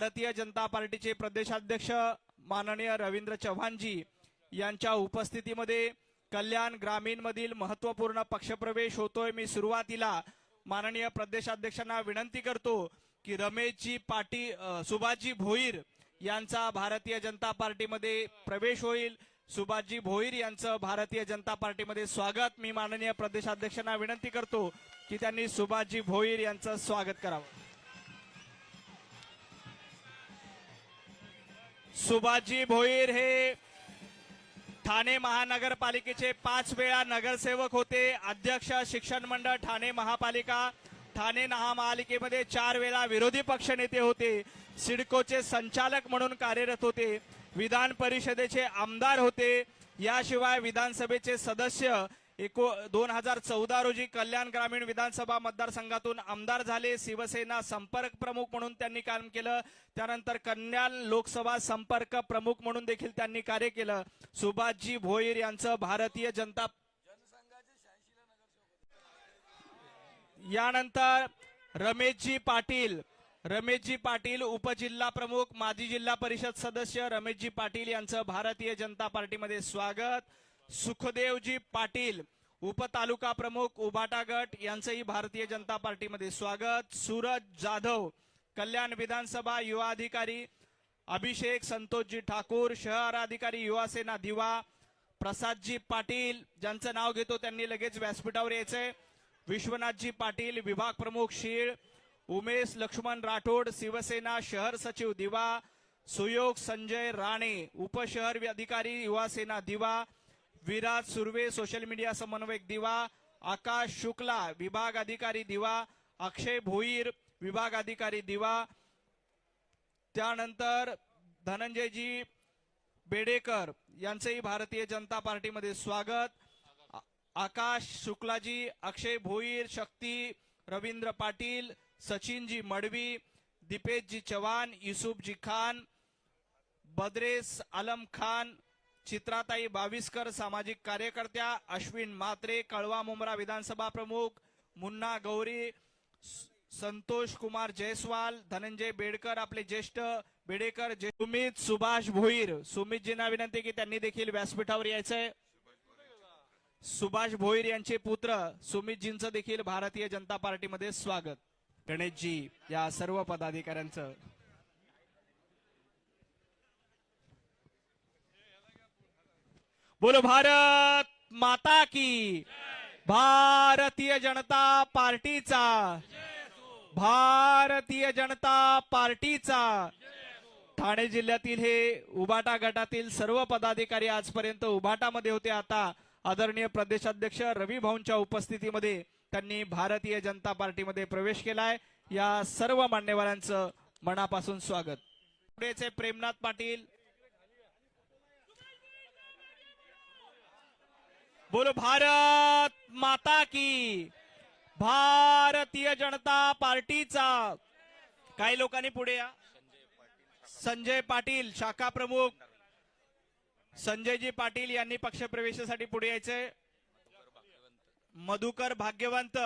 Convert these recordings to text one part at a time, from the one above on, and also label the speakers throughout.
Speaker 1: भारतीय जनता पार्टीचे प्रदेशाध्यक्ष माननीय रवींद्र चव्हाणजी यांच्या उपस्थितीमध्ये कल्याण ग्रामीण मधील महत्त्वपूर्ण पक्षप्रवेश होतोय। मी सुरुवातीला माननीय प्रदेशाध्यक्षांना विनंती करतो की रमेशजी पाटील सुभाषजी भोईर यांचा भारतीय जनता पार्टीमध्ये प्रवेश होईल। सुभाषजी भोईर यांचं भारतीय जनता पार्टीमध्ये स्वागत। मी माननीय प्रदेशाध्यक्षांना विनंती करतो की त्यांनी सुभाषजी भोईर यांचं स्वागत करावं। सुभाषजी भोईर हे ठाणे महानगरपालिकेचे 5 वेळा नगरसेवक होते, अध्यक्ष शिक्षण मंडळ ठाणे महापालिका, ठाणे महापालिकेमध्ये 4 वेळा विरोधी पक्षनेते होते, सिडकोचे संचालक म्हणून कार्यरत होते, विधान परिषदेचे आमदार होते, याशिवाय विधानसभेचे सदस्य 2014 रोजी कल्याण ग्रामीण विधानसभा मतदारसंघातून आमदार झाले। शिवसेना संपर्क प्रमुख म्हणून त्यांनी काम केलं, त्यानंतर कल्याण लोकसभा संपर्क प्रमुख म्हणून देखील त्यांनी कार्य केलं। सुभाषजी भोईर यांचं भारतीय जनता यानंतर रमेशजी पाटील उपजिल्हा प्रमुख, माजी जिल्हा परिषद सदस्य रमेशजी पाटील यांचं भारतीय जनता पार्टीमध्ये स्वागत। सुखदेवजी पाटील उपतालुका प्रमुख उभाटा गट यांचंही भारतीय जनता पार्टीमध्ये स्वागत। सूरज जाधव कल्याण विधानसभा युवा अधिकारी, अभिषेक संतोषजी ठाकूर शहर अधिकारी युवा सेना दिवा, प्रसादजी पाटील ज्यांचं नाव घेतो त्यांनी लगेच व्यासपीठावर यायचंय, विश्वनाथजी पाटील विभाग प्रमुख शीळ, उमेश लक्ष्मण राठोड शिवसेना शहर सचिव दिवा, सुयोग संजय राणे उपशहर अधिकारी युवा सेना दिवा, विराज सुर्वे सोशल मीडिया समन्वयक दिवा, आकाश शुक्ला विभाग अधिकारी दिवा, अक्षय भोईर विभाग अधिकारी दिवा, त्यानंतर धनंजयजी बेडेकर यांचेही भारतीय जनता पार्टीमध्ये स्वागत। आकाश शुक्लाजी, अक्षय भोईर, शक्ती रवींद्र पाटील, सचिनजी मडवी, दीपेशजी चव्हाण, युसुफजी खान, बद्रेस आलम खान, चित्राताई बाविस्कर सामाजिक कार्यकर्त्या, अश्विन म्हात्रे कळवा मुंब्रा विधानसभा प्रमुख, मुन्ना गौरी, संतोष कुमार जयस्वाल, धनंजय बेडकर आपले ज्येष्ठ बेडेकर, सुमित सुभाष भोईर, सुमितजींना विनंती की त्यांनी देखील व्यासपीठावर यायचंय। सुभाष भोईर यांचे पुत्र सुमितजींचं देखील भारतीय जनता पार्टीमध्ये स्वागत। गणेशजी या सर्व पदाधिकाऱ्यांचं बोलो भारत माता की, भारतीय जनता पार्टीचा, भारतीय जनता पार्टीचा। ठाणे जिल्ह्यातील हे उभाटा गटातील सर्व पदाधिकारी आजपर्यंत उभाटामध्ये होते, आता आदरणीय प्रदेशाध्यक्ष रवी भाऊंच्या उपस्थितीमध्ये त्यांनी भारतीय जनता पार्टीमध्ये प्रवेश केलाय। या सर्व मान्यवरांचं मनापासून स्वागत। पुढेचे प्रेमनाथ पाटील, बोलो भारत माता की, भारतीय जनता पार्टीचा। काही लोकांनी पुढे या। संजय पाटील शाखा प्रमुख, संजयजी पाटील यांनी पक्षप्रवेशासाठी पुढे यायचंय। मधुकर भाग्यवंत,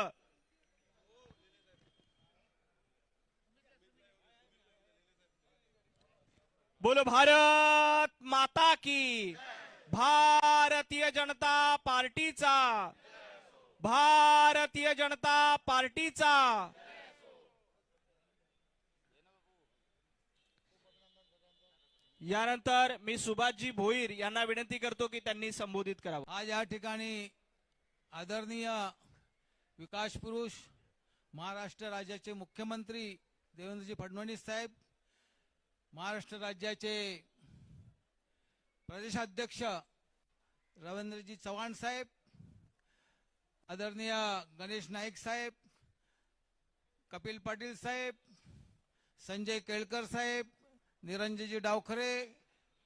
Speaker 1: बोलो भारत माता की, भारतीय जनता पार्टीचा, भारतीय जनता पार्टीचा। यानंतर मी सुभाषजी भोईर यांना विनंती करतो की त्यांनी संबोधित करावं।
Speaker 2: आज या ठिकाणी आदरणीय विकास पुरुष महाराष्ट्र राज्याचे मुख्यमंत्री देवेंद्रजी फडणवीस साहेब, महाराष्ट्र राज्याचे प्रदेशाध्यक्ष रवींद्रजी चव्हाण साहेब, आदरणीय गणेश नाईक साहेब, कपिल पाटील साहेब, संजय केळकर साहेब, निरंजनजी डावखरे,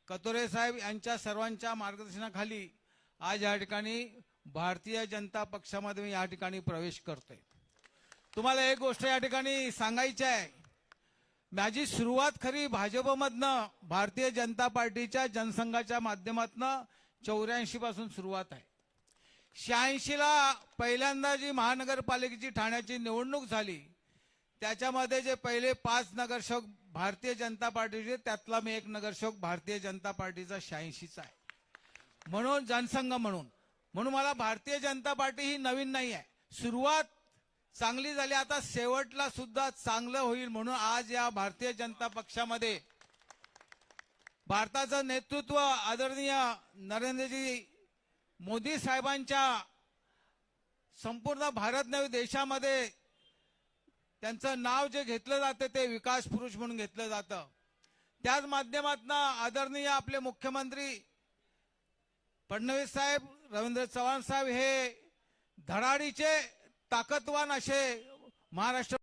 Speaker 2: कतोरे साहेब यांच्या सर्वांच्या मार्गदर्शनाखाली आज या ठिकाणी भारतीय जनता पक्षामध्ये मी या ठिकाणी प्रवेश करतोय। तुम्हाला एक गोष्ट या ठिकाणी सांगायची आहे, माझी सुरुवात खरी भाजपमधनं भारतीय जनता पार्टीच्या जनसंघाच्या माध्यमातून 84 पासून सुरुवात आहे। 86 ला पहिल्यांदा जी महानगरपालिकेची ठाण्याची निवडणूक झाली त्याच्यामध्ये जे पहिले 5 नगरसेवक भारतीय जनता पार्टीचे, त्यातला मी एक नगरसेवक भारतीय जनता पार्टीचा 86चा आहे. म्हणून जनसंघ म्हणून मला भारतीय जनता पार्टी ही नवीन नाही आहे. सुरुवात चांगली झाली, आता शेवटला सुद्धा चांगलं होईल म्हणून आज या भारतीय जनता पक्षामध्ये भारताचं नेतृत्व आदरणीय नरेंद्रजी मोदी साहेबांच्या संपूर्ण भारत नव्हे देशामध्ये त्यांचं नाव जे घेतलं जातं ते विकास पुरुष म्हणून घेतलं जातं. त्याच माध्यमातून आदरणीय आपले मुख्यमंत्री फडणवीस साहेब, रवींद्र चव्हाण साहेब हे धडाडीचे ताकदवान असे महाराष्ट्र